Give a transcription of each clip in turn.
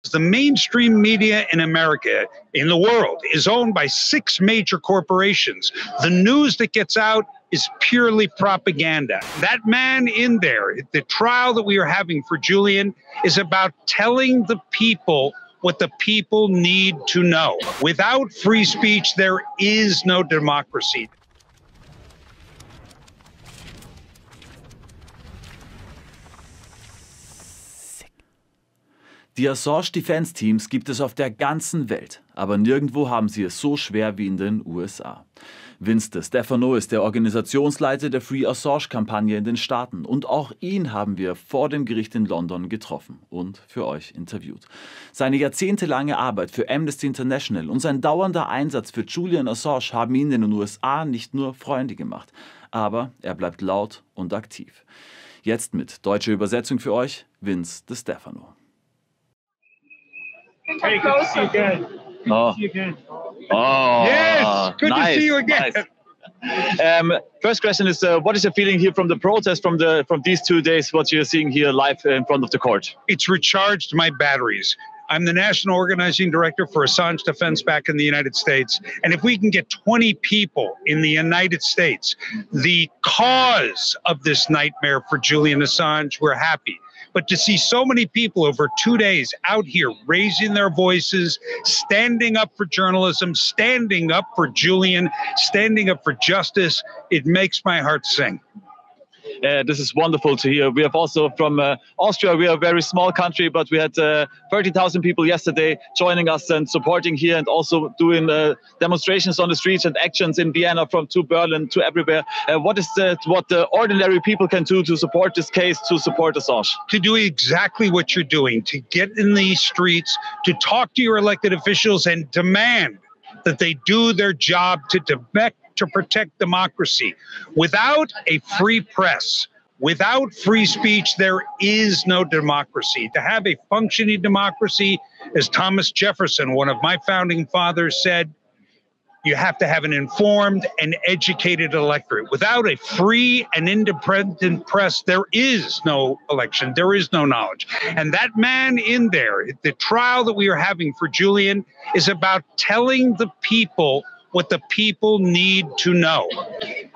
The mainstream media in America, in the world, is owned by 6 major corporations. The news that gets out is purely propaganda. That man in there, the trial that we are having for Julian, is about telling the people what the people need to know. Without free speech, there is no democracy. Die Assange-Defense-Teams gibt es auf der ganzen Welt, aber nirgendwo haben sie es so schwer wie in den USA. DeStefano ist der Organisationsleiter der Free Assange-Kampagne in den Staaten und auch ihn haben wir vor dem Gericht in London getroffen und für euch interviewt. Seine jahrzehntelange Arbeit für Amnesty International und sein dauernder Einsatz für Julian Assange haben ihn in den USA nicht nur Freunde gemacht, aber er bleibt laut und aktiv. Jetzt mit deutscher Übersetzung für euch, DeStefano. Hey, good to see you again. Oh. See you again. Oh, yes, good nice, to see you again. Nice. First question is, what is your feeling here from the protest, from these 2 days, what you're seeing here live in front of the court? It's recharged my batteries. I'm the national organizing director for Assange Defense back in the United States. And if we can get 20 people in the United States, the cause of this nightmare for Julian Assange, we're happy. But to see so many people over 2 days out here raising their voices, standing up for journalism, standing up for Julian, standing up for justice, it makes my heart sing. This is wonderful to hear. We have also from Austria, we are a very small country, but we had 30,000 people yesterday joining us and supporting here and also doing demonstrations on the streets and actions in Vienna to Berlin to everywhere. What the ordinary people can do to support this case, to support Assange? To do exactly what you're doing, to get in these streets, to talk to your elected officials and demand that they do their job to protect democracy. Without a free press, without free speech, there is no democracy. To have a functioning democracy, as Thomas Jefferson, one of my founding fathers, said, you have to have an informed and educated electorate. Without a free and independent press, there is no election, there is no knowledge. And that man in there, the trial that we are having for Julian, is about telling the people what the people need to know.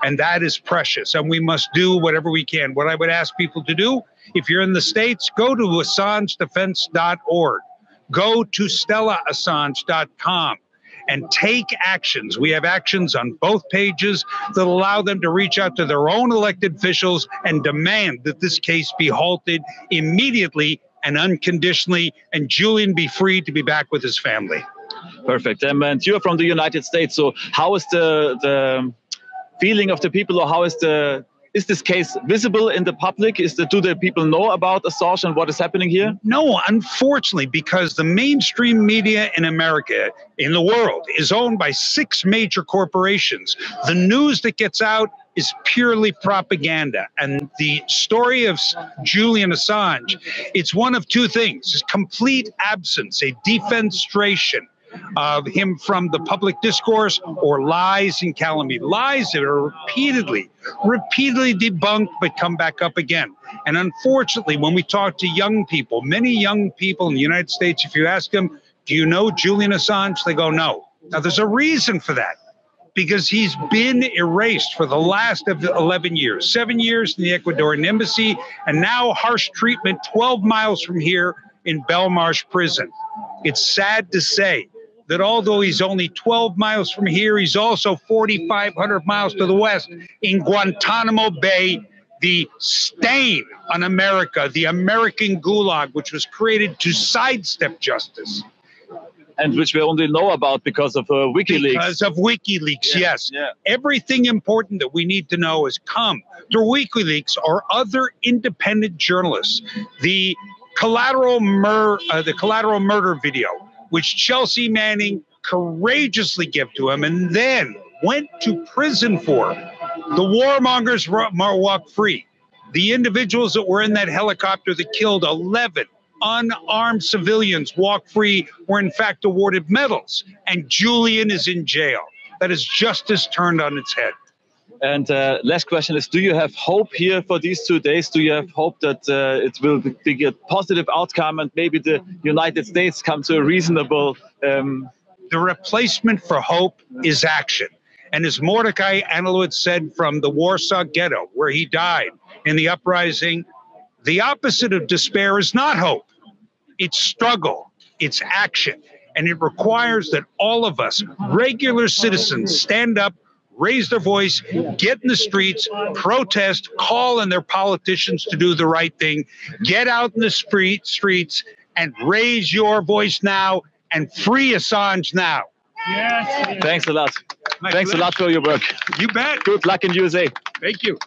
And that is precious. And we must do whatever we can. What I would ask people to do, if you're in the States, go to AssangeDefense.org. Go to StellaAssange.com and take actions. We have actions on both pages that allow them to reach out to their own elected officials and demand that this case be halted immediately and unconditionally, and Julian be free to be back with his family. Perfect. And you're from the United States, so how is the feeling of the people, or how is this case visible in the public? Do the people know about Assange and what is happening here? No, unfortunately, because the mainstream media in America, in the world, is owned by 6 major corporations. The news that gets out is purely propaganda. And the story of Julian Assange, it's one of 2 things: it's complete absence, a defenestration of him from the public discourse, or lies and calumny. Lies that are repeatedly debunked but come back up again. And unfortunately, when we talk to young people, many young people in the United States, if you ask them, do you know Julian Assange? They go, no. Now, there's a reason for that, because he's been erased for the last of 11 years, 7 years in the Ecuadorian embassy, and now harsh treatment 12 miles from here in Belmarsh prison. It's sad to say that although he's only 12 miles from here, he's also 4,500 miles to the west in Guantanamo Bay, the stain on America, the American gulag, which was created to sidestep justice. And which we only know about because of WikiLeaks. Because of WikiLeaks, yeah, yes. Yeah. Everything important that we need to know has come through WikiLeaks or other independent journalists. The collateral murder video, which Chelsea Manning courageously gave to him and then went to prison for. The warmongers walk free. The individuals that were in that helicopter that killed 11 unarmed civilians walk free were in fact awarded medals. And Julian is in jail. That is justice turned on its head. And last question is, do you have hope here for these 2 days? Do you have hope that it will be a positive outcome and maybe the United States come to a reasonable... The replacement for hope is action. And as Mordecai Analowitz said from the Warsaw Ghetto, where he died in the uprising, the opposite of despair is not hope. It's struggle, it's action. And it requires that all of us, regular citizens, stand up, raise their voice, get in the streets, protest, call on their politicians to do the right thing, get out in the streets and raise your voice now and free Assange now. Yes. Thanks a lot. Thanks a lot for your work. You bet. Good luck in USA. Thank you.